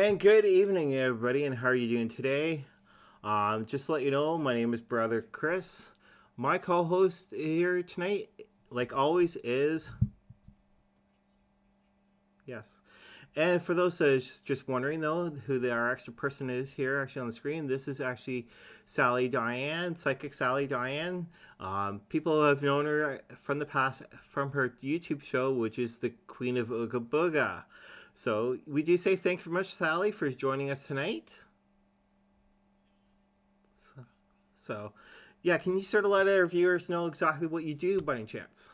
And good evening, everybody, and how are you doing today? Just to let you know, my name is Brother Chris. My co host here tonight, like always, is. Yes. And for those that's just wondering, though, who our extra person is here actually on the screen, this is actually Sally Diane, Psychic Sally Diane. People have known her from the past from her YouTube show, which is the Queen of Ooga Booga. So we do say thank you very much, Sally, for joining us tonight. So yeah, can you sort of let our viewers know exactly what you do by any chance?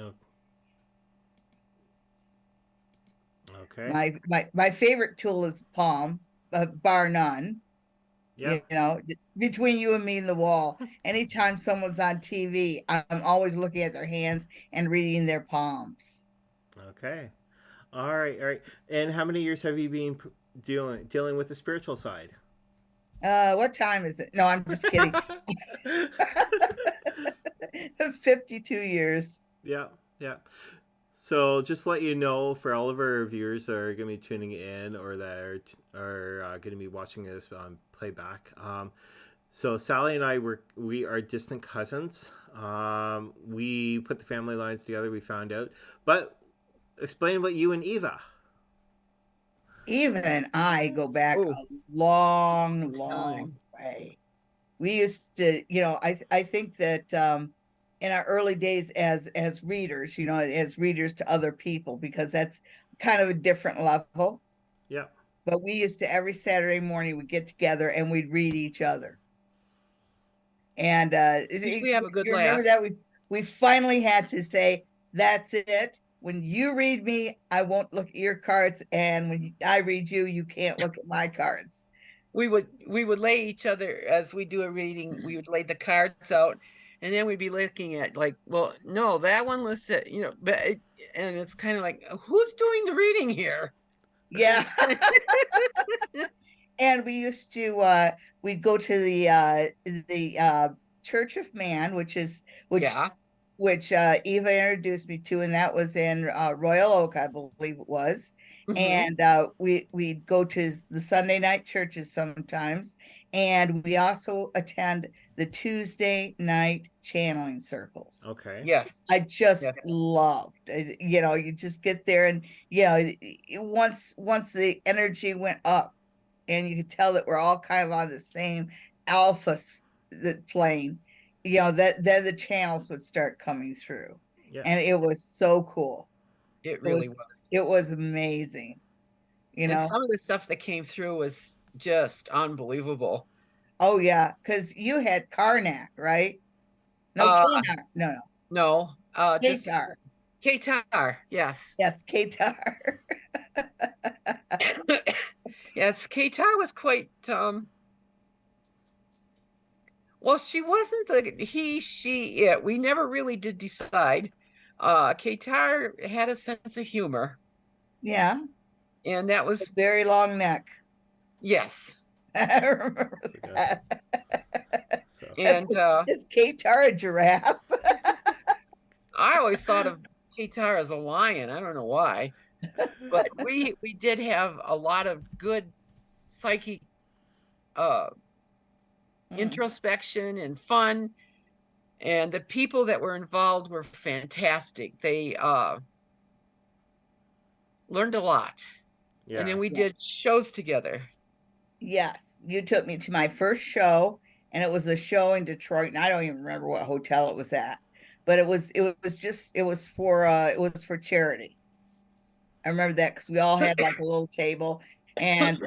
Oh, okay. My favorite tool is palm, bar none. Yep. Between you and me and the wall. Anytime someone's on TV, I'm always looking at their hands and reading their palms. Okay. All right. All right. And how many years have you been dealing with the spiritual side? What time is it? No, I'm just kidding. 52 years. Yeah. Yeah. So just to let you know, for all of our viewers that are going to be tuning in or that are going to be watching this on playback, so Sally and we are distant cousins. We put the family lines together. We found out, but explain about you and Eva. Eva and I go back Oh, a long, long time. way. We used to, I think that in our early days as readers, as readers to other people, because that's kind of a different level. Yeah. But we used to every Saturday morning we'd get together and we'd read each other. And We have a good you remember laugh. that we finally had to say, that's it. When you read me, I won't look at your cards, and when I read you, you can't look at my cards. We would lay each other as we do a reading. We would lay the cards out, and then we'd be looking at like, well, no, that one was but and it's kind of like, who's doing the reading here? Yeah. And we used to we'd go to the Church of Man, which Yeah. Eva introduced me to, and that was in Royal Oak, I believe it was. Mhm. And we'd go to the Sunday night churches sometimes, and we also attend the Tuesday night channeling circles. Okay. Yes. I just Yes. loved, you just get there, and once the energy went up, and you could tell that we're all kind of on the same alpha plane, that then the channels would start coming through. Yeah. And it was so cool. It really was. It was amazing. And some of the stuff that came through was just unbelievable. Oh yeah, because you had Karnak, right? No, Uh, Kanar. No. no, just Katar. Qatar. Yes. Yes, Katar. Yes, Qatar was quite well, she wasn't the he, she, it. We never really did decide. Qatar had a sense of humor, Yeah, and that was very long neck. yes. I remember that. So. And Is Katar a giraffe? I always thought of Qatar as a lion. I don't know why, but we did have a lot of good psychic introspection and fun, and the people that were involved were fantastic. They learned a lot. Yeah. And then we did shows together. Yes, you took me to my first show, and it was a show in Detroit, and I don't even remember what hotel it was at, but it was for charity. I remember that because we all had like a little table, and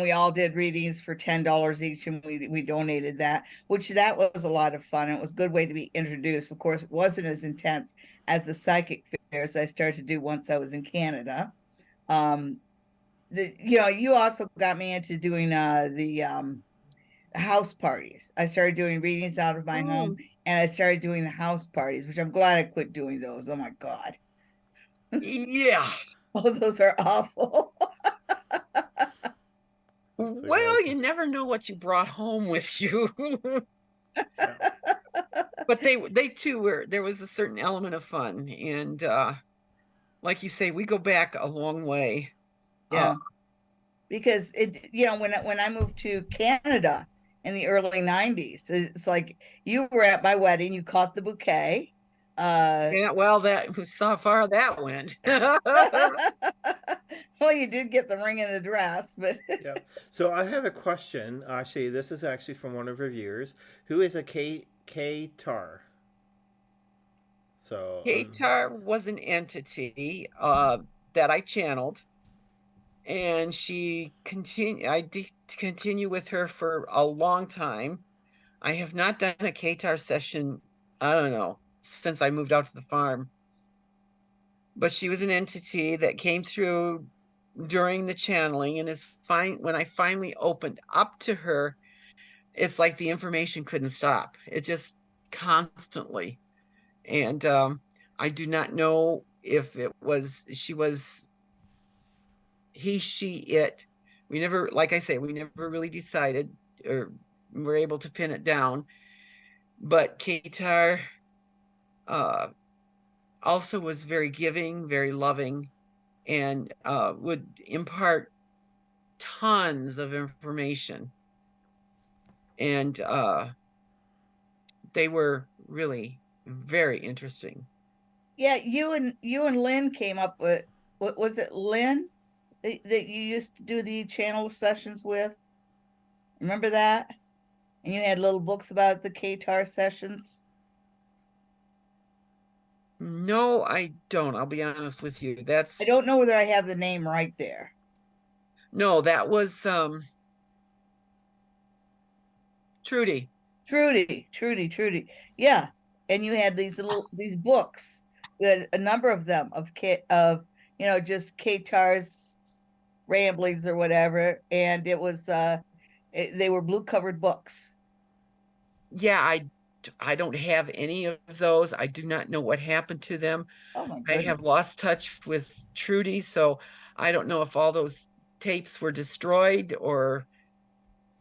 we all did readings for $10 each, and we donated that, which that was a lot of fun. It was a good way to be introduced. Of course, it wasn't as intense as the psychic fairs I started to do once I was in Canada. You also got me into doing house parties. I started doing readings out of my home, and I started doing the house parties, which I'm glad I quit doing those. Oh my God. Yeah. Oh, those are awful. Well, you never know what you brought home with you. Yeah. But they too there was a certain element of fun. And like you say, we go back a long way. Yeah. Because when I moved to Canada in the early 90s, it's like you were at my wedding, you caught the bouquet. Yeah, well, that was how far that went. Well, you did get the ring and the dress, but Yeah. So I have a question. Actually, this is actually from one of our viewers. Who is a K-Tar? So Qatar was an entity that I channeled, and I continue with her for a long time. I have not done a Qatar session, I don't know, since I moved out to the farm. But she was an entity that came through during the channeling, and is fine. When I finally opened up to her, it's like the information couldn't stop. It just constantly. And I do not know if she was he, she, it. We never, like I say, we never really decided or were able to pin it down. But Qatar also was very giving, very loving, and would impart tons of information. And they were really very interesting. yeah, you and Lynn came up with, what was it, Lynn, that you used to do the channel sessions with? Remember that? And you had little books about the Qatar sessions. No, I don't. I'll be honest with you. I don't know whether I have the name right there. No, that was Trudy. Trudy. Yeah. And you had these books, a number of them of just Qatar's ramblings or whatever. And it was they were blue covered books. Yeah, I don't have any of those. I do not know what happened to them. Oh my I have goodness. lost touch with Trudy, so I don't know if all those tapes were destroyed or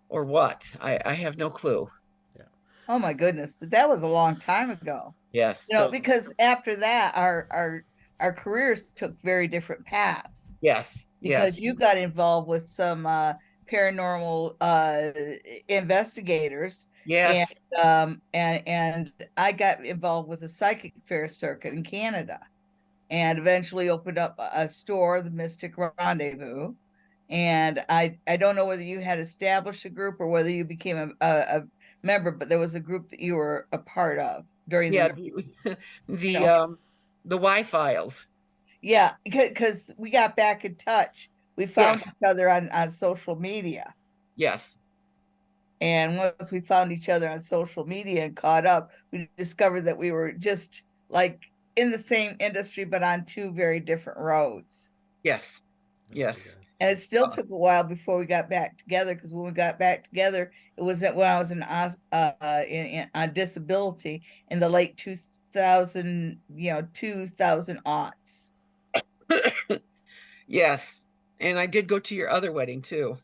what. I have no clue. Oh my goodness. But that was a long time ago. Yes. Because after that our careers took very different paths. Yes. Because you got involved with some paranormal investigators. Yes. And I got involved with the psychic fair circuit in Canada, and eventually opened up a store, the Mystic Rendezvous. And I don't know whether you had established a group or whether you became a member, but there was a group that you were a part of during the Y files. Yeah, because we got back in touch. We found each other on social media. Yes. And once we found each other on social media and caught up, we discovered that we were just like in the same industry, but on two very different roads. Yes. And it still took a while before we got back together, because when we got back together, it was when I was on disability in the late 2000 aughts. Yes. And I did go to your other wedding too.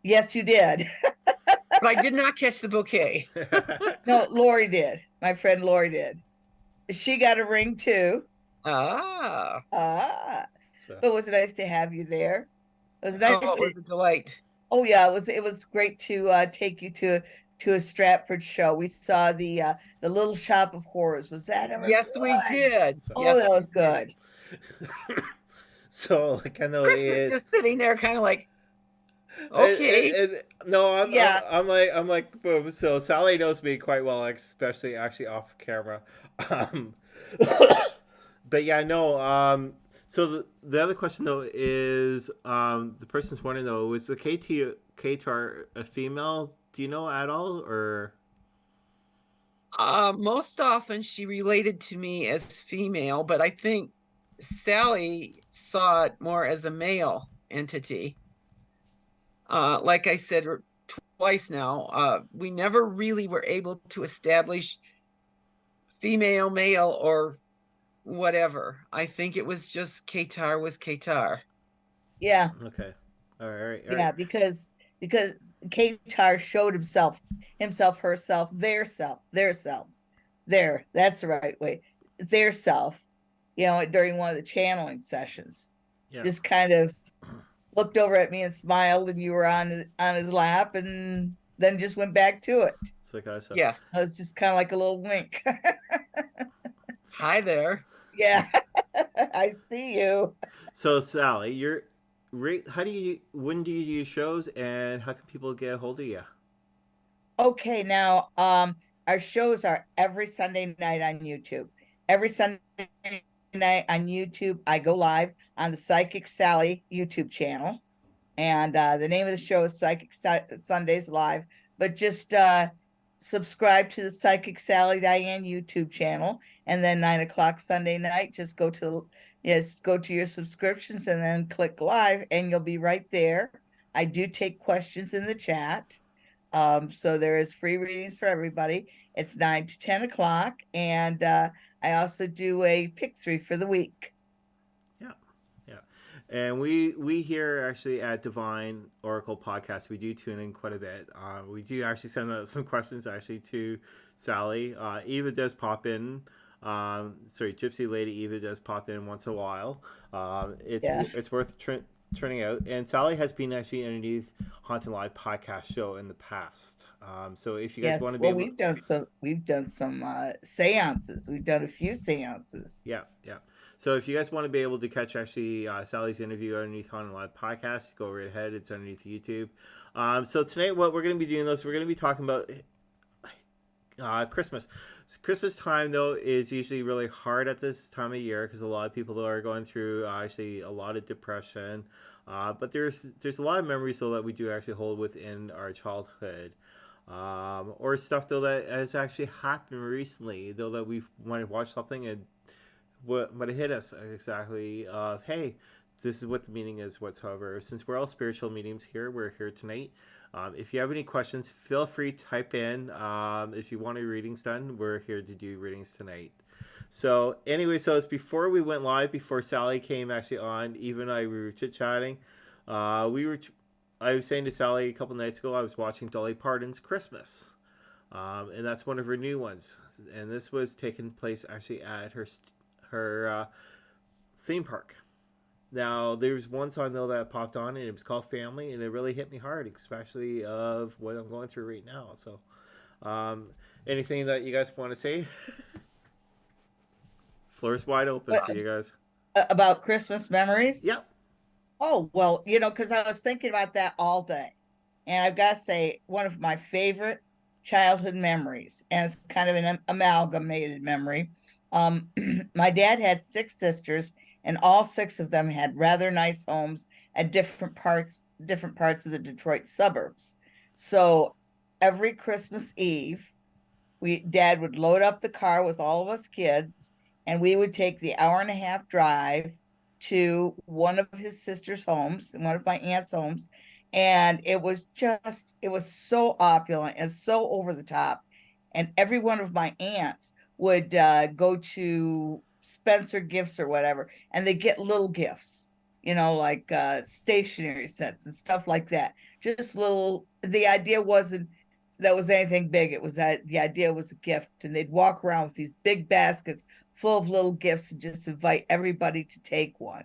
Yes, you did. But I did not catch the bouquet. No, Lori did. My friend Lori did. She got a ring too. So. But it was nice to have you there. It was nice. It was a delight. Oh yeah, it was great to take you to a Stratford show. We saw the Little Shop of Horrors. Was that ever Yes, good? we did. Oh, that was good. So like I know Chris is just sitting there kind of like, okay. I'm like boom. So Sally knows me quite well, especially actually off camera. But yeah, no. So the other question though is the person's wondering though, was the Qatar a female? Do you know at all, or? Most often she related to me as female, but I think Sally saw it more as a male entity. Like I said, twice now. We never really were able to establish female, male, or whatever. I think it was just Qatar was Qatar. Yeah, Okay. All right. All yeah, right. because Qatar showed himself, herself, their self, that's the right way, their self, during one of the channeling sessions. Yeah. Just kind of looked over at me and smiled, and you were on his lap, and then just went back to it. It's like I said. Yes. It was just kind of like a little wink. Hi there. Yeah, I see you. So Sally, when do you do shows, and how can people get a hold of you? Okay, now our shows are every Sunday night on YouTube. Every Sunday night on YouTube, I go live on the Psychic Sally YouTube channel. And the name of the show is Psychic Sundays Live. But just subscribe to the Psychic Sally Diane YouTube channel, and then 9 o'clock Sunday night, just go to your subscriptions and then click live, and you'll be right there. I do take questions in the chat. So there is free readings for everybody. It's 9 to 10 o'clock, and I also do a pick 3 for the week. And we here actually at Divine Oracle Podcast, we do tune in quite a bit. We do actually send out some questions actually to Sally. Eva does pop in. Gypsy Lady Eva does pop in once in a while. It's worth turning out. And Sally has been actually underneath HauntingLIVE podcast show in the past. So if you guys want to be, we've done some seances. We've done a few seances. Yeah. So if you guys want to be able to catch actually Sally's interview underneath HauntingLIVE podcast, go right ahead. It's underneath YouTube. So tonight, what we're going to be doing, we're going to be talking about Christmas. So Christmas time, though, is usually really hard at this time of year because a lot of people are going through actually a lot of depression. But there's a lot of memories, though, that we do actually hold within our childhood. Or stuff, though, that has actually happened recently, though, that we might have watched something and what it hit us exactly of, hey, this is what the meaning is whatsoever. Since we're all spiritual mediums here, we're here tonight. If you have any questions, feel free to type in. If you want your readings done, we're here to do readings tonight. So anyway, it's before we went live, before Sally came actually on, Eva and I, we were chit-chatting. I was saying to Sally a couple nights ago, I was watching Dolly Parton's Christmas. And that's one of her new ones. And this was taking place actually at her theme park. Now, there's one song, though, that popped on, and it was called Family, and it really hit me hard, especially of what I'm going through right now. So, anything that you guys want to say? Floor's wide open for you guys. About Christmas memories? Yep. Oh, well, because I was thinking about that all day. And I've got to say, one of my favorite childhood memories, and it's kind of an amalgamated memory. My dad had 6 sisters, and all 6 of them had rather nice homes at different parts of the Detroit suburbs. So every Christmas Eve, Dad would load up the car with all of us kids, and we would take the hour-and-a-half drive to one of his sister's homes, one of my aunt's homes, and it was so opulent and so over the top. And every one of my aunts would go to Spencer Gifts or whatever, and they get little gifts, like stationery sets and stuff like that. Just little. The idea wasn't that was anything big. It was that the idea was a gift, and they'd walk around with these big baskets full of little gifts and just invite everybody to take one.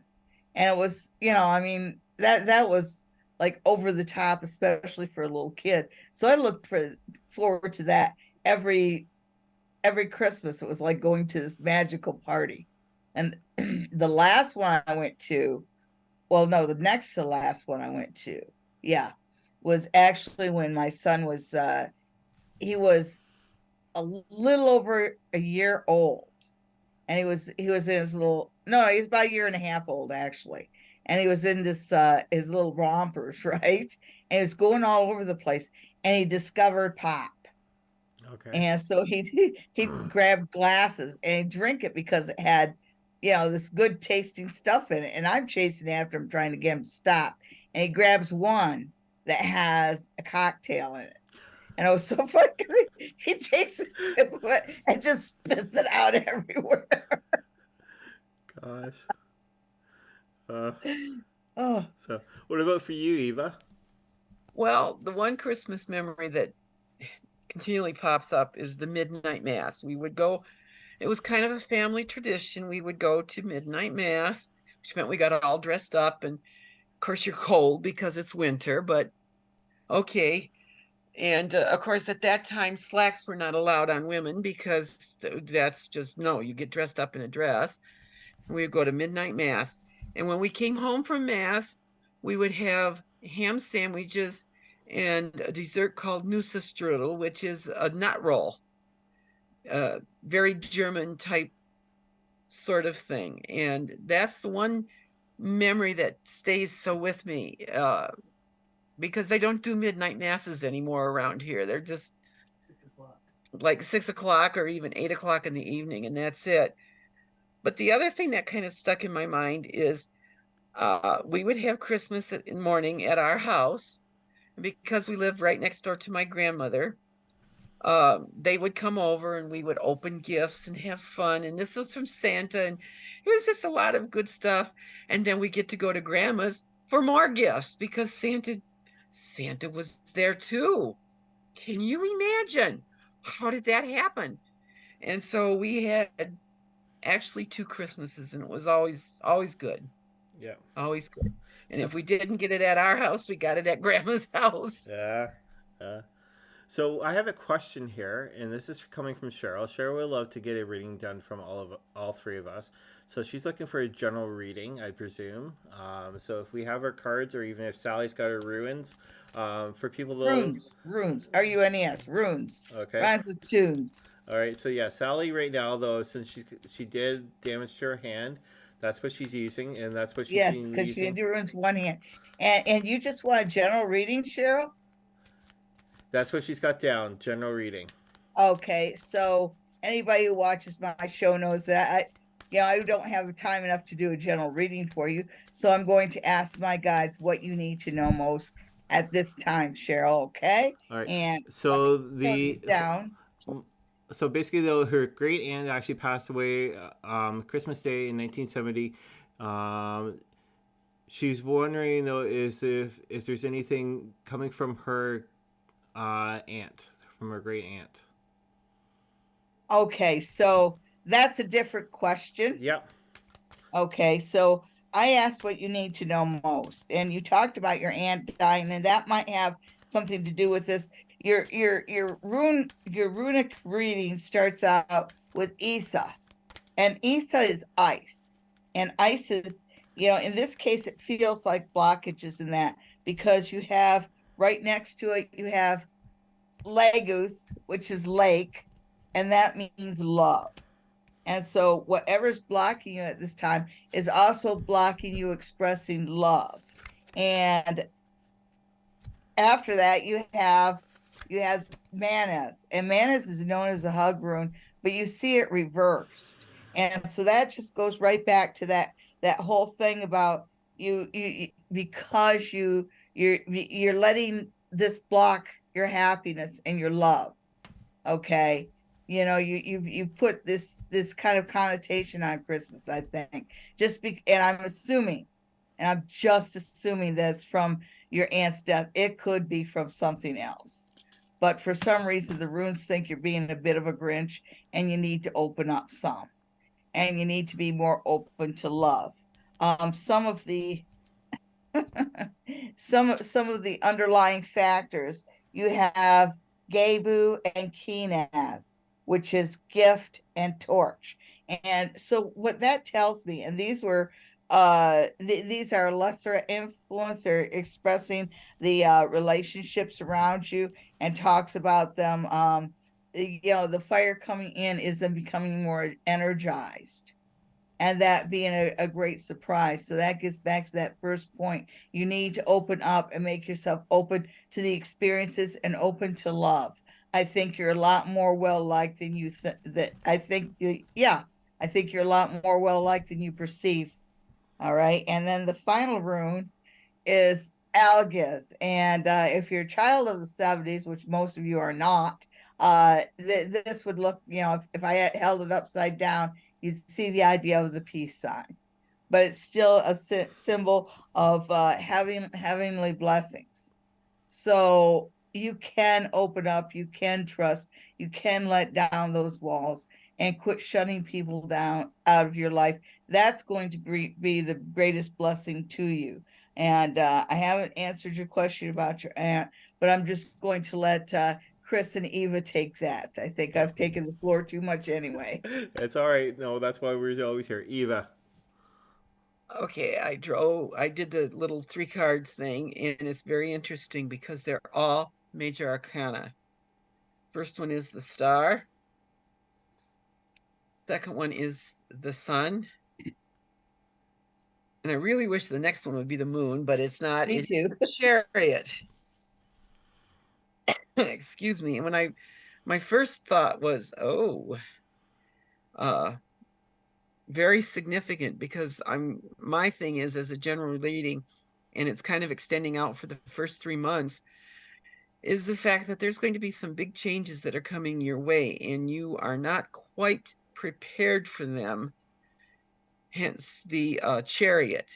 And it was, that was like over the top, especially for a little kid. So I looked forward to that every Christmas. It was like going to this magical party. And the last one I went to, the next to last one I went to, was actually when my son was he was a little over a year old, and he was in his little, he was about a year and a half old actually, and he was in this his little rompers, right? And he was going all over the place, and he discovered pop. Okay. And so he'd grab glasses and he'd drink it because it had, this good tasting stuff in it. And I'm chasing after him, trying to get him to stop. And he grabs one that has a cocktail in it. And it was so funny. He takes a sip of it and just spits it out everywhere. Gosh. Uh, Oh, so, what about for you, Eva? Well, the one Christmas memory that continually pops up is the midnight mass. We would go, it was kind of a family tradition. We would go to midnight mass, which meant we got all dressed up. And of course, you're cold because it's winter, but okay. And of course, at that time, slacks were not allowed on women because that's just no, you get dressed up in a dress. And we would go to midnight mass. And when we came home from mass, we would have ham sandwiches and a dessert called Nusserstrudel, which is a nut roll, very German type sort of thing. And that's the one memory that stays so with me, because they don't do midnight masses anymore around here. They're just like 6 o'clock or even 8 o'clock in the evening, and that's it. But the other thing that kind of stuck in my mind is we would have Christmas in the morning at our house. Because we lived right next door to my grandmother, they would come over and we would open gifts and have fun. And this was from Santa, and it was just a lot of good stuff. And then we get to go to grandma's for more gifts because Santa was there too. Can you imagine? How did that happen? And so we had actually 2 Christmases, and it was always good. Yeah. Always good. And So- if we didn't get it at our house, we got it at grandma's house. Yeah. So I have a question here, and this is coming from Cheryl. Cheryl would love to get a reading done from all 3 of us. So she's looking for a general reading, I presume. So if we have our cards, or even if Sally's got her runes, for people that runes, R-U-N-E-S, runes. Okay. Rhymes with tunes. All right. So yeah, Sally right now though, since she did damage to her hand, that's what she's using, and that's what she's Yes, because she can do runes one hand. And you just want a general reading, Cheryl? That's what she's got down, general reading. Okay, so anybody who watches my show knows that I don't have time enough to do a general reading for you. So I'm going to ask my guides what you need to know most at this time, Cheryl. Okay. All right. And So these down. So basically, though, her great aunt actually passed away Christmas Day in 1970. She's wondering though is if there's anything coming from her aunt, from her great aunt. Okay, so that's a different question. Yep. Okay, so I asked what you need to know most, and you talked about your aunt dying, and that might have something to do with this. Your runic reading starts out with Isa, and Isa is ice, and ice is, in this case, it feels like blockages in that, because you have right next to it, you have Lagos, which is lake, and that means love. And so whatever's blocking you at this time is also blocking you expressing love. And after that, you have Manas, and Manas is known as a hug rune, but you see it reversed. And so that just goes right back to that whole thing about you because you're letting this block your happiness and your love. Okay. You put this kind of connotation on Christmas, I think, and I'm just assuming that's from your aunt's death. It could be from something else, but for some reason the runes think you're being a bit of a Grinch, and you need to open up some, and you need to be more open to love. Some of the some of the underlying factors, you have Gebu and Kinaz, which is gift and torch. And so what that tells me, and these were these are lesser influence, they're expressing the relationships around you, and talks about them. The fire coming in is them becoming more energized, and that being a great surprise. So that gets back to that first point. You need to open up and make yourself open to the experiences and open to love. I think you're a lot more well-liked than you I think you're a lot more well-liked than you perceive. All right. And then the final rune is algas. And if you're a child of the 70s, which most of you are not, this would look, if I had held it upside down, you'd see the idea of the peace sign. But it's still a symbol of heavenly blessings. So you can open up, you can trust, you can let down those walls and quit shutting people down out of your life. That's going to be the greatest blessing to you. And I haven't answered your question about your aunt, but I'm just going to let Chris and Eva take that. I think I've taken the floor too much anyway. It's all right. No, that's why we're always here. Eva. Okay, I did the little 3-card thing, and it's very interesting because they're all major arcana. First one is the star. Second one is the sun. And I really wish the next one would be the moon, but it's not. Me too. It's chariot. Excuse me. And my first thought was, very significant, because my thing is, as a general reading, and it's kind of extending out for the first 3 months, is the fact that there's going to be some big changes that are coming your way, and you are not quite prepared for them. Hence the chariot.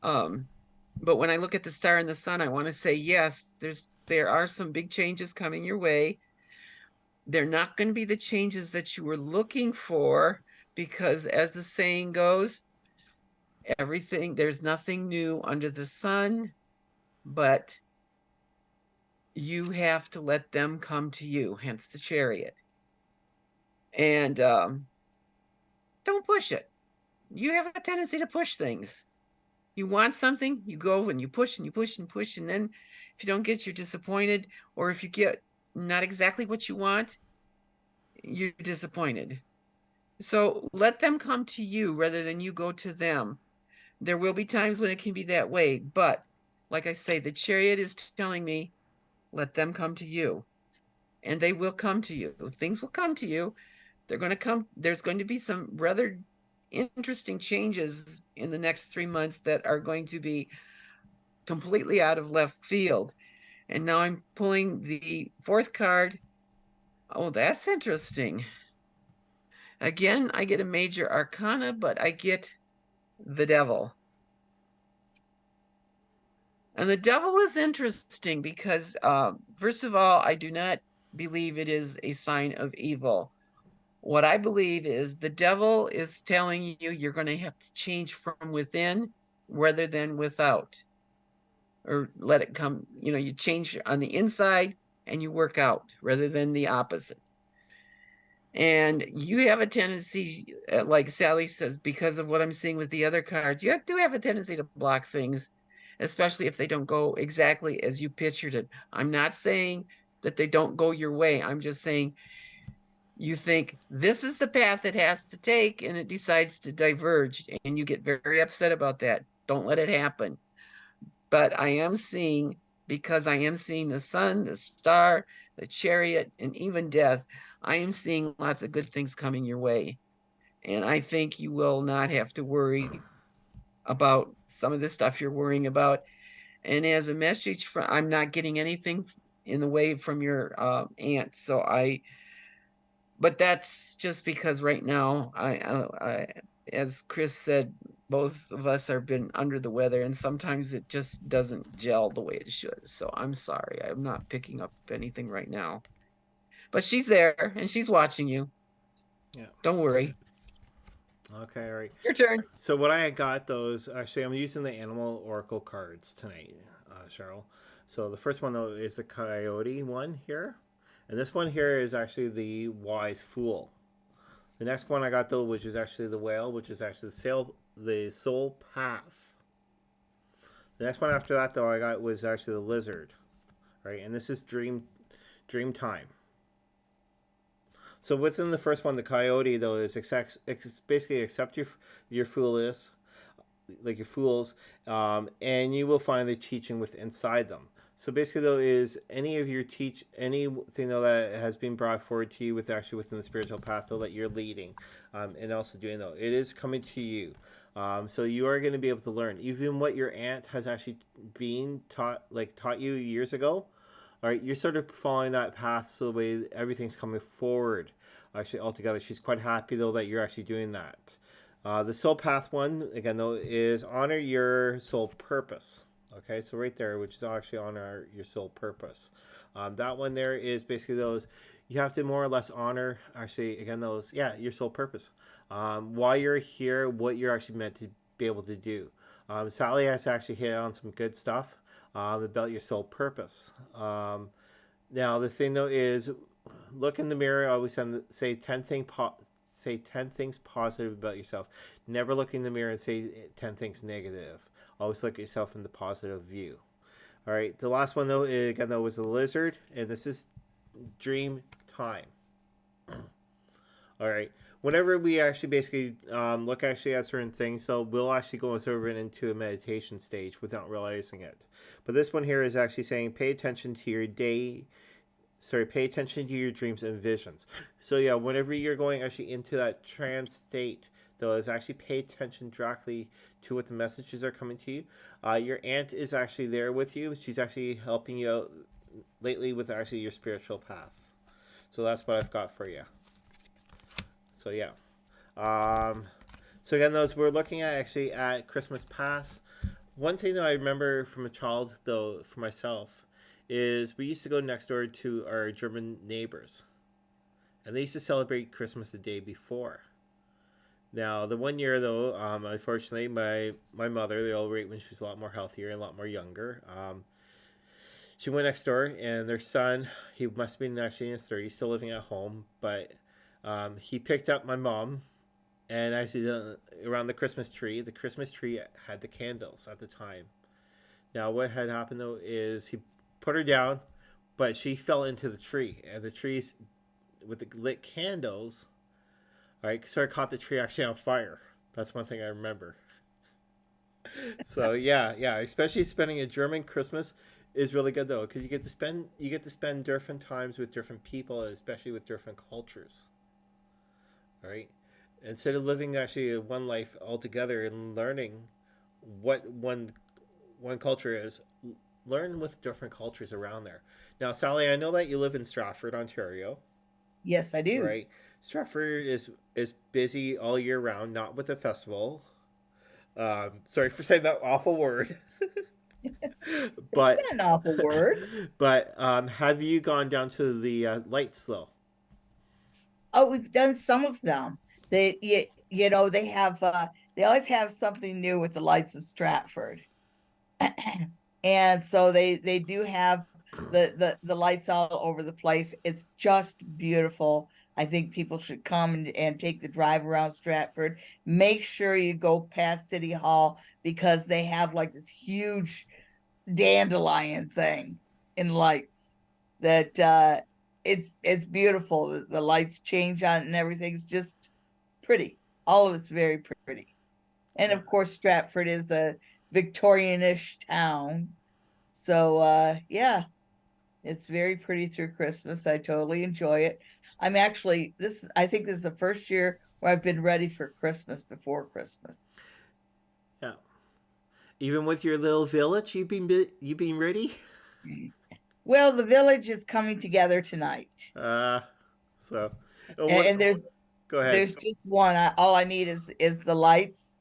But when I look at the star and the sun, I want to say, yes, there are some big changes coming your way. They're not going to be the changes that you were looking for, because as the saying goes, there's nothing new under the sun, but you have to let them come to you, hence the chariot. And don't push it. You have a tendency to push things. You want something, you go and you push and you push and push, and then if you don't get, you're disappointed, or if you get not exactly what you want, you're disappointed. So let them come to you rather than you go to them. There will be times when it can be that way, but like I say, the chariot is telling me, let them come to you, and they will come to you. Things will come to you. They're going to come. There's going to be some rather interesting changes in the next 3 months that are going to be completely out of left field. And now I'm pulling the 4th card. Oh, that's interesting. Again, I get a major arcana, but I get the devil. And the devil is interesting because, first of all, I do not believe it is a sign of evil. What I believe is the devil is telling you you're going to have to change from within rather than without, or let it come. You change on the inside and you work out rather than the opposite. And you have a tendency, like Sally says, because of what I'm seeing with the other cards, you do have a tendency to block things, especially if they don't go exactly as you pictured it. I'm not saying that they don't go your way. I'm just saying you think this is the path it has to take, and it decides to diverge, and you get very upset about that. Don't let it happen. But I am seeing, because I am seeing the sun, the star, the chariot, and even death, I am seeing lots of good things coming your way. And I think you will not have to worry about some of the stuff you're worrying about. And as a message, I'm not getting anything in the way from your aunt. But that's just because right now, I as Chris said, both of us have been under the weather, and sometimes it just doesn't gel the way it should. So I'm sorry, I'm not picking up anything right now. But she's there, and she's watching you. Yeah. Don't worry. Okay, all right. Your turn. So what I got those, actually, I'm using the Animal Oracle cards tonight, Cheryl. So the first one, though, is the Coyote one here. And this one here is actually the Wise Fool. The next one I got, though, which is actually the Whale, which is actually the Soul Path. The next one after that, though, I got was actually the Lizard. Right? And this is Dream Time. So within the first one, the Coyote, though, is basically accept your foolishness, like your fools, and you will find the teaching within inside them. So basically, though, is any of your anything though that has been brought forward to you within the spiritual path though that you're leading, and also doing though, it is coming to you. So you are going to be able to learn even what your aunt has actually taught you years ago. All right, you're sort of following that path, so the way everything's coming forward, actually altogether. She's quite happy though that you're actually doing that. The soul path one again though is honor your soul purpose. Okay, so right there, which is actually honor your soul purpose. That one there is basically those you have to more or less honor actually again those your soul purpose. Why you're here, what you're actually meant to be able to do. Sally has actually hit on some good stuff about your soul purpose. Now the thing though is, look in the mirror. Always say 10 things positive about yourself. Never look in the mirror and say 10 things negative. Always look at yourself in the positive view. All right. The last one though, again though, was the lizard, and this is dream time. All right. Whenever we actually basically look actually at certain things, so we'll actually go over it into a meditation stage without realizing it. But this one here is actually saying pay attention to your day. Sorry, pay attention to your dreams and visions. So yeah, whenever you're going actually into that trance state, though, is actually pay attention directly to what the messages are coming to you. Your aunt is actually there with you. She's actually helping you out lately with actually your spiritual path. So that's what I've got for you. So yeah. So again, those we're looking at actually at Christmas past. One thing that I remember from a child, though, for myself, is we used to go next door to our German neighbors, and they used to celebrate Christmas the day before. Now, the one year though, unfortunately, my mother, the old rate when she was a lot more healthier and a lot more younger, she went next door, and their son, he must have been actually in his 30s, still living at home, but he picked up my mom, and actually around the Christmas tree had the candles at the time. Now, what had happened though is he put her down, but she fell into the tree, and the trees with the lit candles, all right, so I caught the tree actually on fire. That's one thing I remember. So yeah, especially spending a German Christmas is really good though, because you get to spend different times with different people, especially with different cultures. All right, instead of living actually one life altogether and learning what one culture is, learn with different cultures around there. Now, Sally, I know that you live in Stratford, Ontario. Yes, I do. Right. Stratford is busy all year round, not with the festival. Sorry for saying that awful word. But It's not an awful word. But have you gone down to the lights though? Oh, we've done some of them. You know, they have they always have something new with the lights of Stratford. And so they do have the lights all over the place. It's just beautiful. I think people should come and take the drive around Stratford. Make sure you go past City Hall, because they have like this huge dandelion thing in lights that it's beautiful. The lights change on it and everything's just pretty. All of it's very pretty. And of course, Stratford is a Victorian-ish town. So yeah, it's very pretty through Christmas. I totally enjoy it. I'm actually I think this is the first year where I've been ready for Christmas before Christmas. Yeah. Even with your little village, you been ready? Well, the village is coming together tonight. So And go ahead. There's just one. All I need is the lights.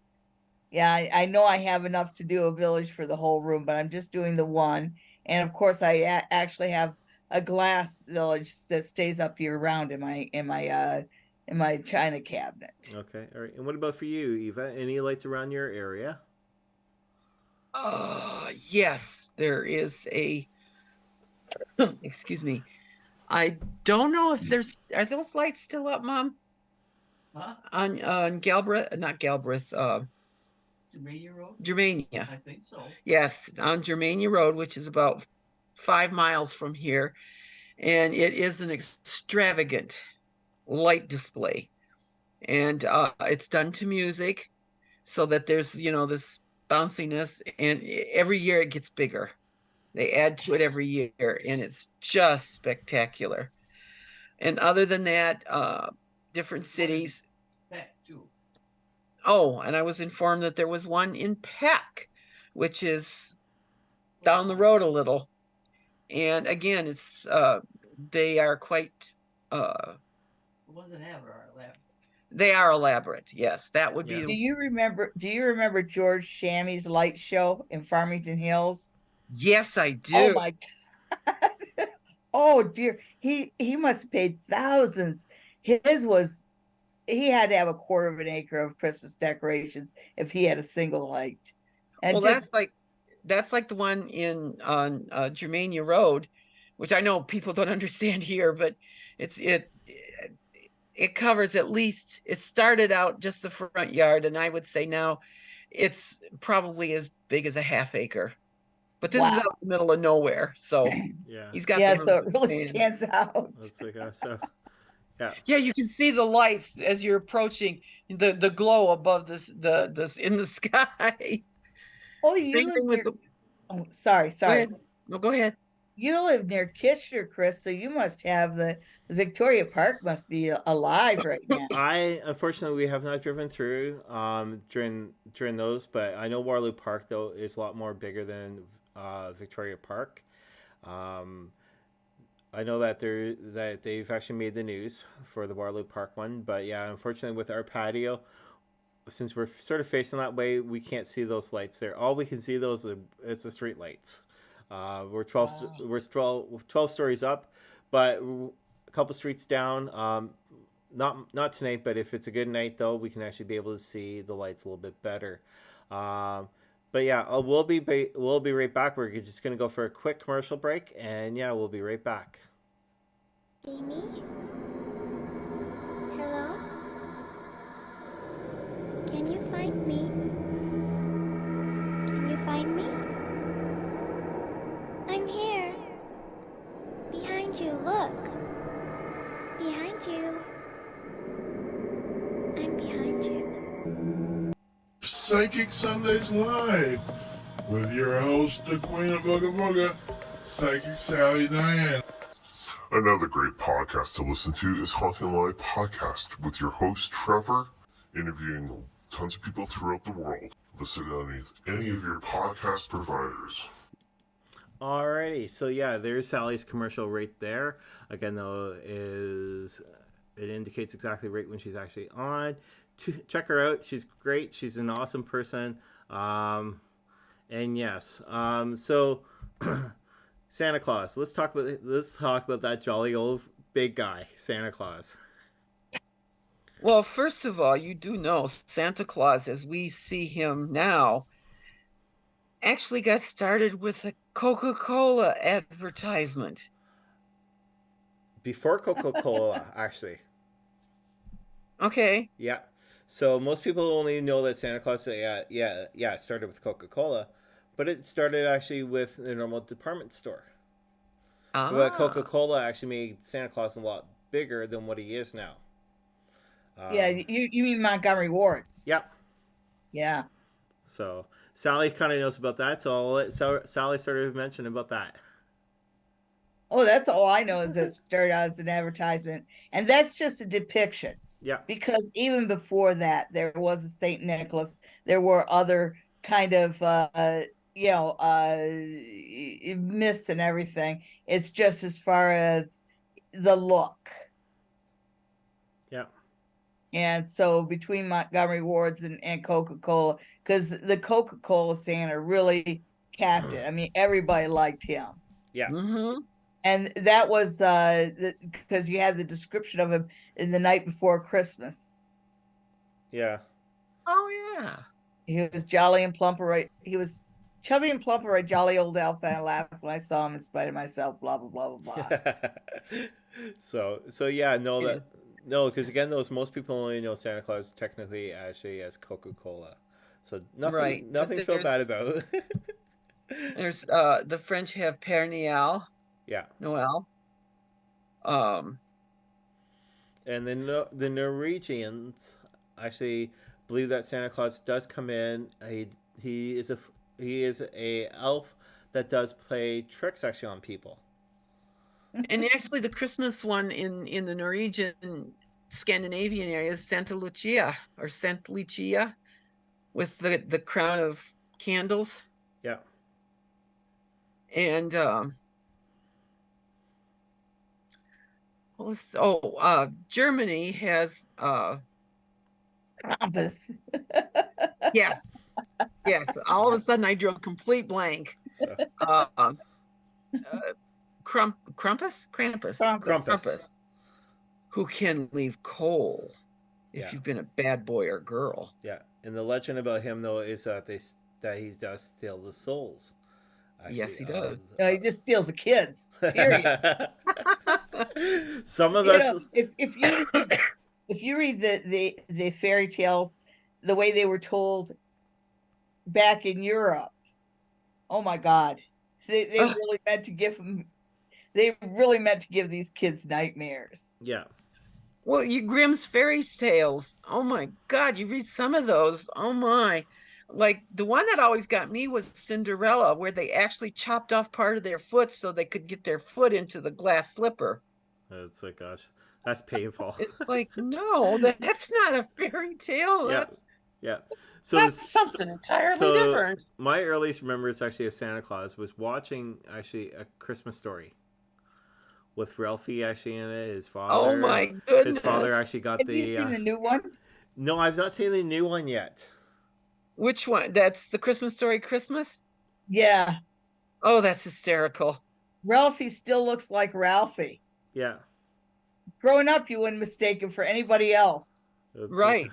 Yeah, I know I have enough to do a village for the whole room, but I'm just doing the one. And of course, I actually have a glass village that stays up year round in my china cabinet. Okay, all right. And what about for you, Eva? Any lights around your area? Yes, there is a. Excuse me. I don't know if are those lights still up, Mom? Huh? On Galbraith, not Galbraith. Germania Road? Germania. I think so. Yes, on Germania Road, which is about 5 miles from here, and it is an extravagant light display, and it's done to music, so that there's this bounciness, and every year it gets bigger. They add to it every year, and it's just spectacular. And other than that, different cities. That too. Oh, and I was informed that there was one in Peck, which is down the road a little. And again, it's they are quite What does it have? Or left? they are elaborate. Yes, that would Yeah. Do be. you remember George Shammy's light show in Farmington Hills? Yes, I do. Oh my God. Oh dear. He must have paid thousands. His was he had to have a quarter of an acre of Christmas decorations if he had a single light. And Well, just that's like the one on Germania Road, which I know people don't understand here, but it covers at least. It started out just the front yard, and I would say now it's probably as big as a half acre. But this is wow. out in the middle of nowhere, so Yeah. he's got Yeah, the so it really land. stands out. That's like so. Yeah. Yeah, you can see the lights as you're approaching the glow above this in the sky. Oh, you Same live thing with near, the. oh, sorry. Go ahead. No, go ahead. You live near Kitchener, Chris, so you must have the Victoria Park must be alive right now. Unfortunately we have not driven through during those, but I know Waterloo Park though is a lot more bigger than Victoria Park. I know that they've actually made the news for the Waterloo Park one, but yeah, unfortunately with our patio, since we're sort of facing that way, we can't see those lights there. All we can see those it's the street lights. We're 12 Wow. we're 12 stories up, but a couple streets down. Not tonight, but if it's a good night though, we can actually be able to see the lights a little bit better. But yeah, we'll be right back. We're just gonna go for a quick commercial break, and yeah, we'll be right back. Amy? Hello? Can you find me? Can you find me? I'm here. Behind you, look. Behind you. I'm behind you. Psychic Sundays Live with your host, the Queen of Booga Booga, Psychic Sally Diane. Another great podcast to listen to is Haunting Live Podcast with your host, Trevor, interviewing tons of people throughout the world. Listen on any of your podcast providers. Alrighty, so yeah, there's Sally's commercial right there. Again, though, it indicates exactly right when she's actually on. Check her out; she's great. She's an awesome person. And yes, so Santa Claus. Let's talk about that jolly old big guy, Santa Claus. Well, first of all, you do know Santa Claus, as we see him now, actually got started with a Coca-Cola advertisement. Before Coca-Cola, actually. Okay. Yeah. So most people only know that Santa Claus, it started with Coca-Cola, but it started actually with the normal department store. But Coca-Cola actually made Santa Claus a lot bigger than what he is now. Yeah, you mean Montgomery Ward's? Yep. Yeah. So Sally kind of knows about that, so I'll let Sally sort of mention about that. Oh, that's all I know is that it started out as an advertisement, and that's just a depiction. Yeah. Because even before that, there was a Saint Nicholas. There were other kind of myths and everything. It's just as far as the look. Yeah. And so between Montgomery Ward's and Coca-Cola, because the Coca-Cola Santa really capped it. I mean, everybody liked him. Yeah. Mm-hmm. And that was because you had the description of him in The Night Before Christmas. Yeah. Oh, yeah. He was jolly and plumper, right? He was chubby and plumper, right? Jolly old elf, and I laughed when I saw him in spite of myself, blah, blah, blah, blah, blah. so yeah, because again, most people only know Santa Claus technically actually as Coca-Cola. So nothing to feel bad about. There's the French have Père Noël. And then the Norwegians actually believe that Santa Claus does come in. He is a elf that does play tricks actually on people. And actually, the Christmas one in the Norwegian Scandinavian area is Santa Lucia or Santa Lucia with the crown of candles. Yeah. And Germany has Krampus. yes. All of a sudden I drew a complete blank. Krampus? Krampus. Who can leave coal if Yeah. you've been a bad boy or girl. Yeah. And the legend about him though is that he does steal the souls. Yes, he does. No, he just steals the kids. Period. Some of You us. know, if you read the fairy tales, the way they were told back in Europe, oh my God, they really meant to give them. They really meant to give these kids nightmares. Yeah. Well, you Grimm's fairy tales. Oh my God, you read some of those. Oh my. Like the one that always got me was Cinderella, where they actually chopped off part of their foot so they could get their foot into the glass slipper. It's like, gosh, that's painful. It's like, no, that's not a fairy tale. Yeah. That's Yeah. So that's something entirely different. My earliest remembrance actually of Santa Claus was watching actually A Christmas Story with Ralphie actually in it. His father. Oh my goodness. His father actually got Have you seen the new one? No, I've not seen the new one yet. Which one? That's the Christmas Story Christmas? Yeah. Oh, that's hysterical. Ralphie still looks like Ralphie. Yeah. Growing up, you wouldn't mistake him for anybody else. Right.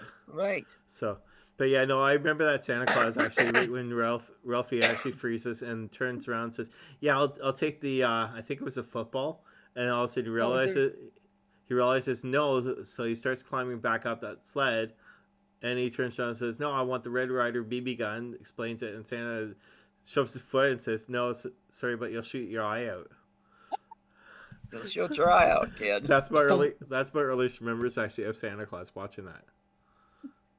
So, but yeah, no, I remember that Santa Claus actually right when Ralphie actually freezes and turns around and says, "Yeah, I'll take the I think it was a football," and all of a sudden he realizes no, so he starts climbing back up that sled, and he turns around and says, "No, I want the Red Ryder BB gun." Explains it, and Santa shoves his foot and says, "No, sorry, but you'll shoot your eye out." You'll shoot your eye out, kid. That's my earliest remembrance actually of Santa Claus watching that.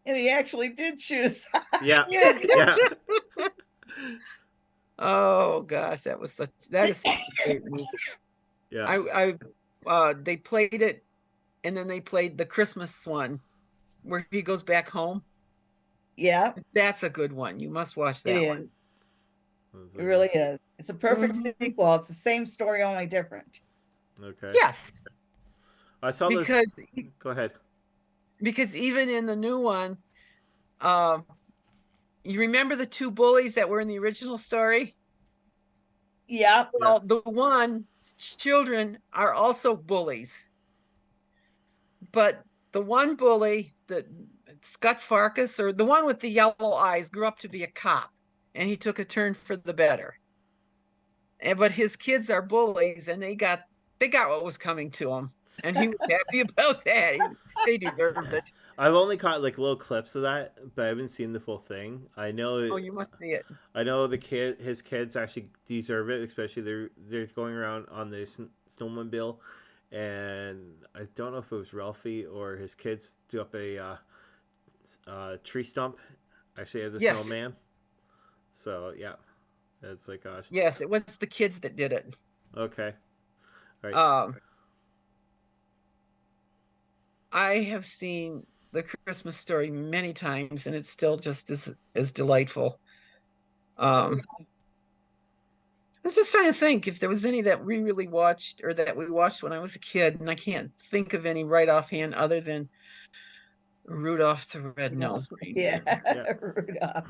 And he actually did shoot his eye. Yeah. Yeah. Yeah. Oh gosh, that is such a great movie. Yeah. They played it, and then they played the Christmas one where he goes back home. Yeah. That's a good one. You must watch that one. It is. It really is. It's a perfect sequel. It's the same story, only different. Okay. Yes. I saw because this. Go ahead. Because even in the new one, you remember the two bullies that were in the original story? Yeah. Well, the one children are also bullies, but the one bully, the Scott Farkas, or the one with the yellow eyes, grew up to be a cop, and he took a turn for the better. But his kids are bullies, and they got what was coming to them, and he was happy about that. They deserved it. I've only caught like little clips of that, but I haven't seen the full thing. I know. Oh, you must see it. I know his kids actually deserve it, especially they're going around on the snowmobile, and I don't know if it was Ralphie or his kids do up a tree stump, actually as a snowman. So yeah, it's like gosh. Yes, it was the kids that did it. Okay. All right. I have seen The Christmas Story many times, and it's still just as delightful. I was just trying to think if there was any that we really watched or that we watched when I was a kid, and I can't think of any right offhand other than Rudolph the Red-Nosed Reindeer. Yeah. Rudolph.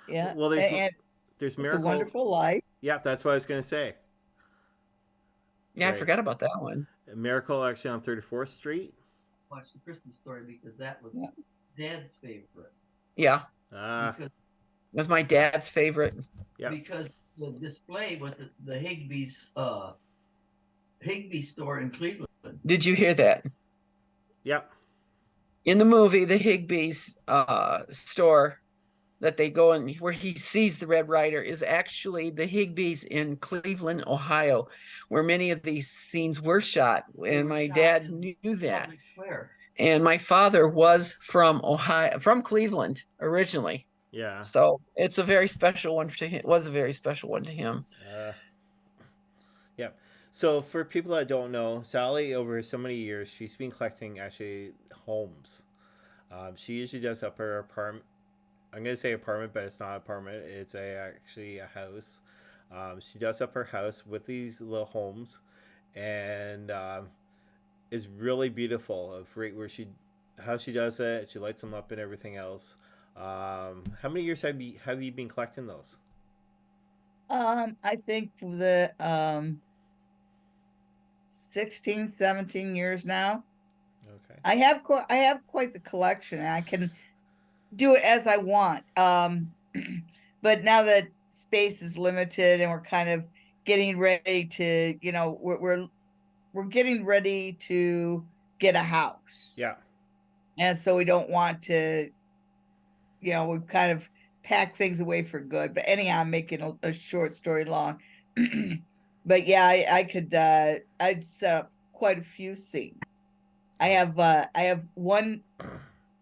Yeah. Well, there's Miracle. It's a Wonderful Life. Yeah, that's what I was going to say. Yeah, right. I forgot about that one. Miracle actually on 34th Street. Watch The Christmas Story because that was Dad's favorite. Yeah. That's my dad's favorite. Yeah. Because the display with the Higbee's Higbee store in Cleveland. Did you hear that? Yeah. In the movie, the Higbee's store that they go in where he sees the Red Ryder is actually the Higbee's in Cleveland, Ohio, where many of these scenes were shot. And my dad knew that. And my father was from Ohio, from Cleveland originally. Yeah. So it's a very special one to him. It was a very special one to him. Yeah. So for people that don't know, Sally, over so many years, she's been collecting actually homes. She usually does up her apartment. I'm gonna say apartment, but it's not an apartment. It's actually a house. She does up her house with these little homes, and is really beautiful. Of right where she, how she does it, she lights them up and everything else. How many years have you been collecting those? I think for the 16, 17 years now. Okay. I have quite the collection, and I can do it as I want. But now that space is limited and we're kind of getting ready to, we're getting ready to get a house. Yeah. And so we don't want to, we've kind of packed things away for good. But anyhow, I'm making a short story long. But yeah, I'd set up quite a few scenes. I have one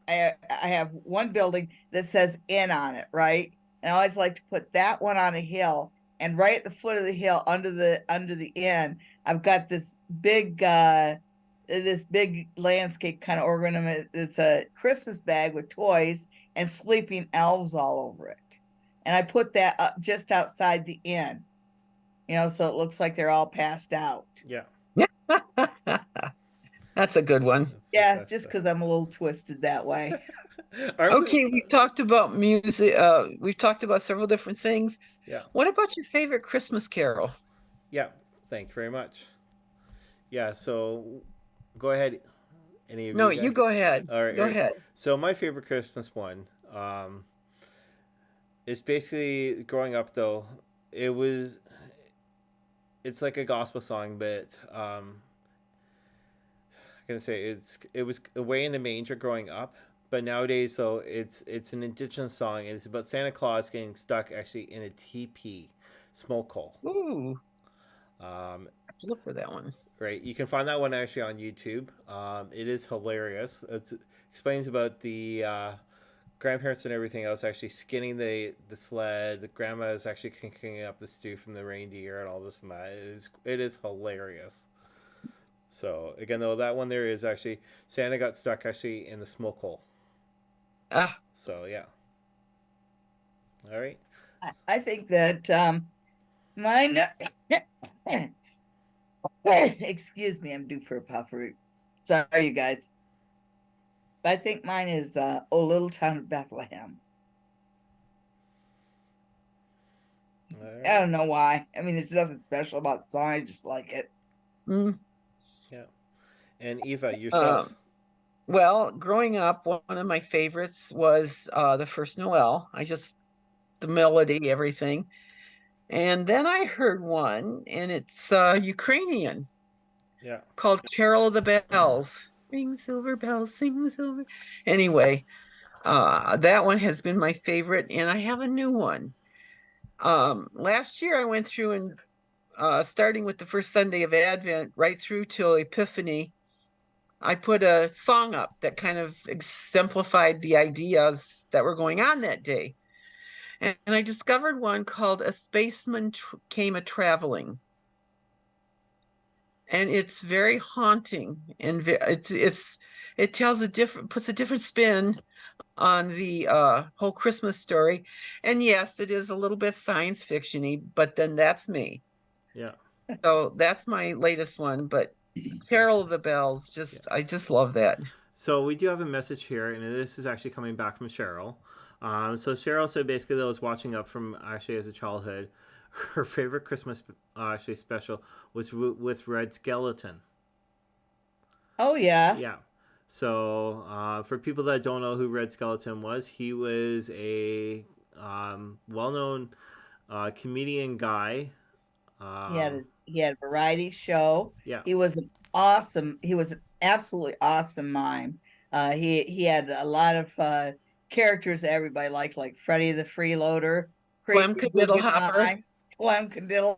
I have one building that says inn on it, right? And I always like to put that one on a hill, and right at the foot of the hill under the inn, I've got this big landscape kind of ornament. It's a Christmas bag with toys and sleeping elves all over it. And I put that up just outside the inn, so it looks like they're all passed out. Yeah. That's a good one. Yeah, just because I'm a little twisted that way. Okay, we've talked about music. We've talked about several different things. Yeah. What about your favorite Christmas carol? Yeah. Thank you very much. Yeah. So, go ahead. Any of No, you you go ahead. All right. Go ahead. So my favorite Christmas one, is basically growing up though. It's like a gospel song, but I'm gonna say it was Away in the Manger growing up. But nowadays, so it's an indigenous song, and it's about Santa Claus getting stuck actually in a teepee smoke hole. Ooh, I have to look for that one. Right, you can find that one actually on YouTube. It is hilarious. It explains about the grandparents and everything else actually skinning the sled. The grandma is actually cooking up the stew from the reindeer and all this and that. It is hilarious. So again, though, that one there is actually Santa got stuck actually in the smoke hole. Ah, So yeah. All right. I think that mine. Excuse me, I'm due for a puffer. Sorry, you guys. But I think mine is "O Little Town of Bethlehem." All I don't know why. I mean, there's nothing special about the song. I just like it. mm. Yeah. And Eva, yourself. Well, growing up, one of my favorites was the First Noel. The melody, everything. And then I heard one, and it's Ukrainian. Yeah. Called Carol of the Bells. Ring silver bells, sing silver. Anyway, that one has been my favorite, and I have a new one. Last year I went through and starting with the first Sunday of Advent right through till Epiphany, I put a song up that kind of exemplified the ideas that were going on that day. And I discovered one called A Spaceman Came A-Traveling. And it's very haunting, and it tells puts a different spin on the whole Christmas story. And yes, it is a little bit science fiction-y, but then that's me. Yeah. So that's my latest one, but Carol of the Bells, I just love that. So we do have a message here, and this is actually coming back from Cheryl. So Cheryl said basically that I was watching up from actually as a childhood. Her favorite Christmas actually special was with Red Skeleton. Oh yeah. Yeah. So for people that don't know who Red Skeleton was, he was a well-known comedian guy. He had a variety show. Yeah. He was an absolutely awesome mime. He had a lot of characters that everybody liked, like Freddie the Freeloader, Clem Hopper. Clem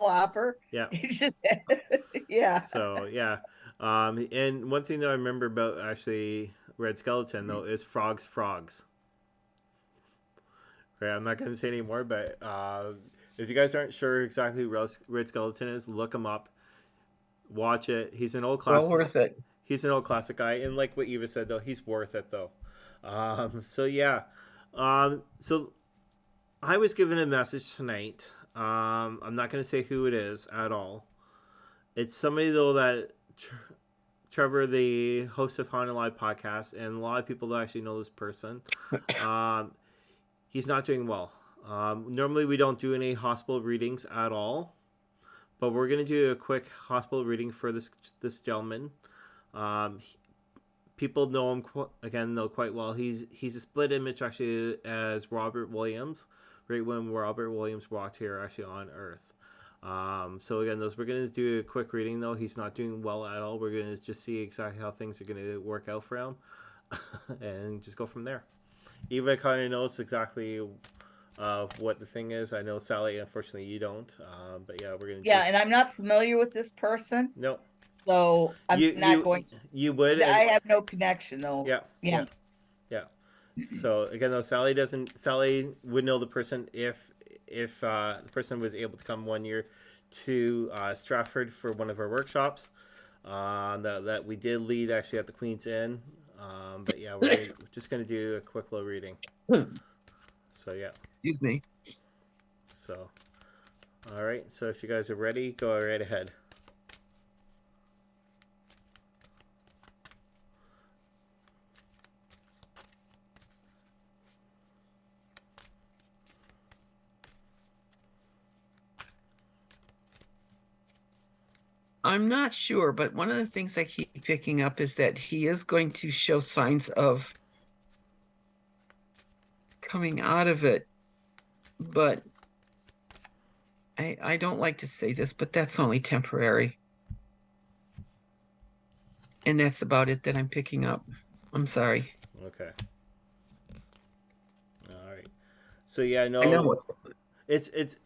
Hopper. Yeah. He just yeah. So yeah. And one thing that I remember about actually Red Skeleton though is frogs. Right, I'm not going to say any more, but if you guys aren't sure exactly who Red Skeleton is, look him up. Watch it. He's an old Well classic. worth it. He's an old classic guy, and like what Eva said, though, he's worth it, though. So yeah, so I was given a message tonight. I'm not going to say who it is at all. It's somebody though that Trevor, the host of Haunted Live podcast, and a lot of people that actually know this person. He's not doing well. Normally we don't do any hospital readings at all, but we're going to do a quick hospital reading for this gentleman. People know him quite well. He's a split image actually as Robert Williams, right when Robert Williams walked here actually on Earth. So again, we're going to do a quick reading though. He's not doing well at all. We're going to just see exactly how things are going to work out for him, and just go from there. Eva kind of knows exactly what the thing is. I know Sally, unfortunately, you don't. But yeah, we're going to. Yeah, and I'm not familiar with this person. No. So I'm not going to. You would. I have no connection though. Yeah. Yeah. So again, though, Sally would know the person if the person was able to come 1 year to Stratford for one of our workshops that we did lead actually at the Queen's Inn. But yeah, we're just going to do a quick little reading. So yeah. Excuse me. So, all right. So if you guys are ready, go right ahead. I'm not sure, but one of the things I keep picking up is that he is going to show signs of coming out of it. But I don't like to say this, but that's only temporary. And that's about it that I'm picking up. I'm sorry. Okay. All right. So yeah, no. I know what's It's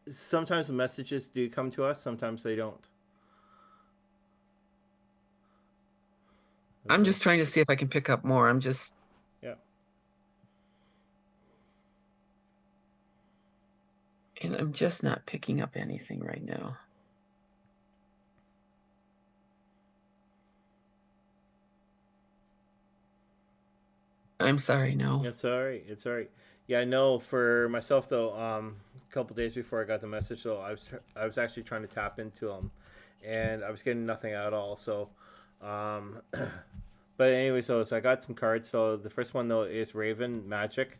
sometimes the messages do come to us, sometimes they don't. I'm just trying to see if I can pick up more. I'm just. Yeah. And I'm just not picking up anything right now. I'm sorry, no. It's all right. It's all right. Yeah, I know for myself though, a couple days before I got the message, so I was actually trying to tap into them, and I was getting nothing at all. So, but anyway, so I got some cards. So the first one though is Raven Magic,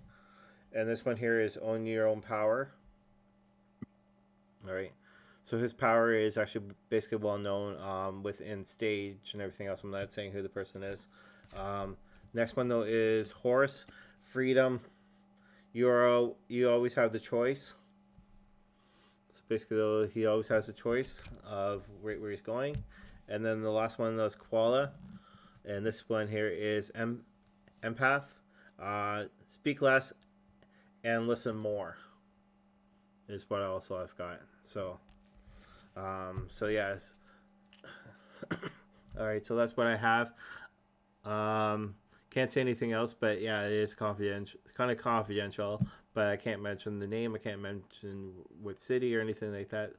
and this one here is Own Your Own Power. All right. So his power is actually basically well known within stage and everything else. I'm not saying who the person is. Next one though is Horse, Freedom. You always have the choice. So basically, though, he always has the choice of where he's going. And then the last one though is Koala, and this one here is Empath. Speak less and listen more. Is what also I've got. So, so yes. All right, so that's what I have. Can't say anything else, but yeah, it is confidential, kind of confidential. But I can't mention the name. I can't mention what city or anything like that,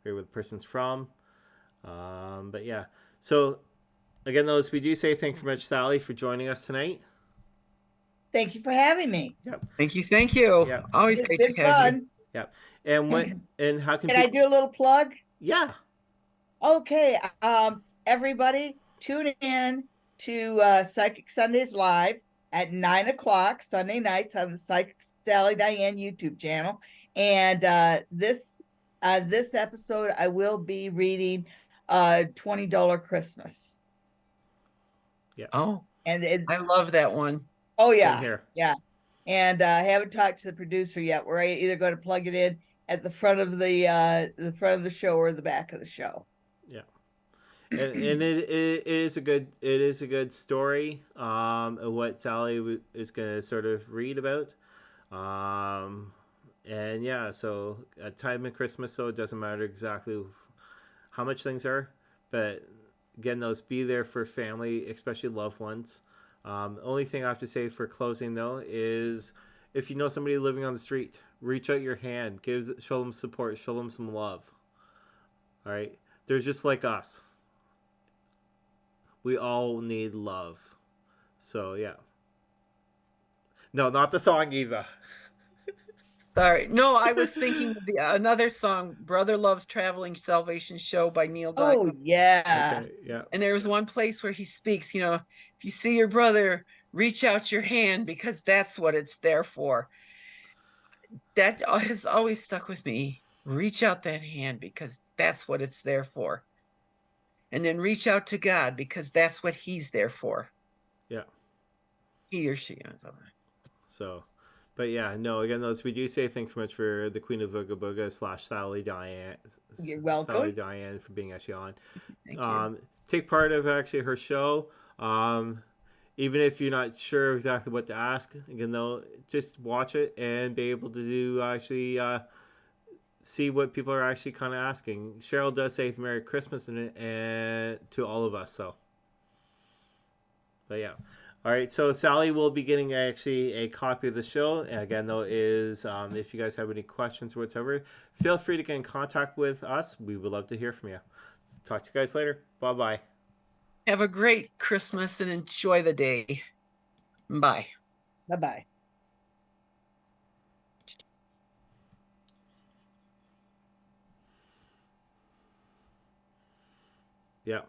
or where the person's from. But yeah. So again, those we do say thank you very much, Sally, for joining us tonight. Thank you for having me. Yep. Thank you. Thank you. Yep. Always It's great been to have fun. you. Yep. And how can I do a little plug? Yeah. Okay. Everybody tune in to Psychic Sundays Live at 9:00 Sunday nights on the Psychic Sally Diane YouTube channel. And this episode, I will be reading $20 Christmas. Yeah. Oh, And I love that one. oh Same yeah, here. yeah. And I haven't talked to the producer yet. We're either going to plug it in at the front of the show or the back of the show. Yeah. And it is a good story of what Sally is going to sort of read about. And yeah, so at time of Christmas, so it doesn't matter exactly how much things are, but again, those be there for family, especially loved ones. Only thing I have to say for closing though is if you know somebody living on the street, reach out your hand, show them support, show them some love. All right, they're just like us. We all need love. So yeah. No, not the song, Eva. Sorry. No, I was thinking of another song, Brother Loves Traveling Salvation Show by Neil Diamond. Oh yeah. Okay, yeah. And there's one place where he speaks, if you see your brother, reach out your hand because that's what it's there for. That has always stuck with me. Reach out that hand because that's what it's there for. And then reach out to God because that's what he's there for. Yeah. He or she. So, but yeah, no, again, those we do say thanks so much for the Queen of Booga Booga / Sally Diane. You're welcome. Sally Diane for being actually on. Thank you. Take part of actually her show. Even if you're not sure exactly what to ask, again, though, just watch it and be able to do actually see what people are actually kind of asking. Cheryl does say Merry Christmas and to all of us. So, but yeah. All right, so Sally will be getting actually a copy of the show. And again, though, is if you guys have any questions or whatsoever, feel free to get in contact with us. We would love to hear from you. Talk to you guys later. Bye-bye. Have a great Christmas and enjoy the day. Bye. Bye-bye. Yeah.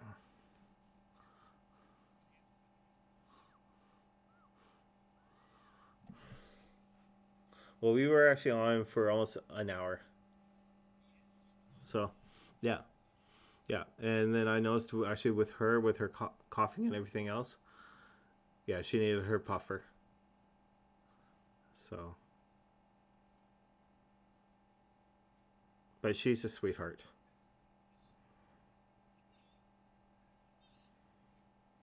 Well, we were actually on for almost an hour. So, yeah. Yeah. And then I noticed actually with her coughing and everything else, yeah, she needed her puffer. So. But she's a sweetheart.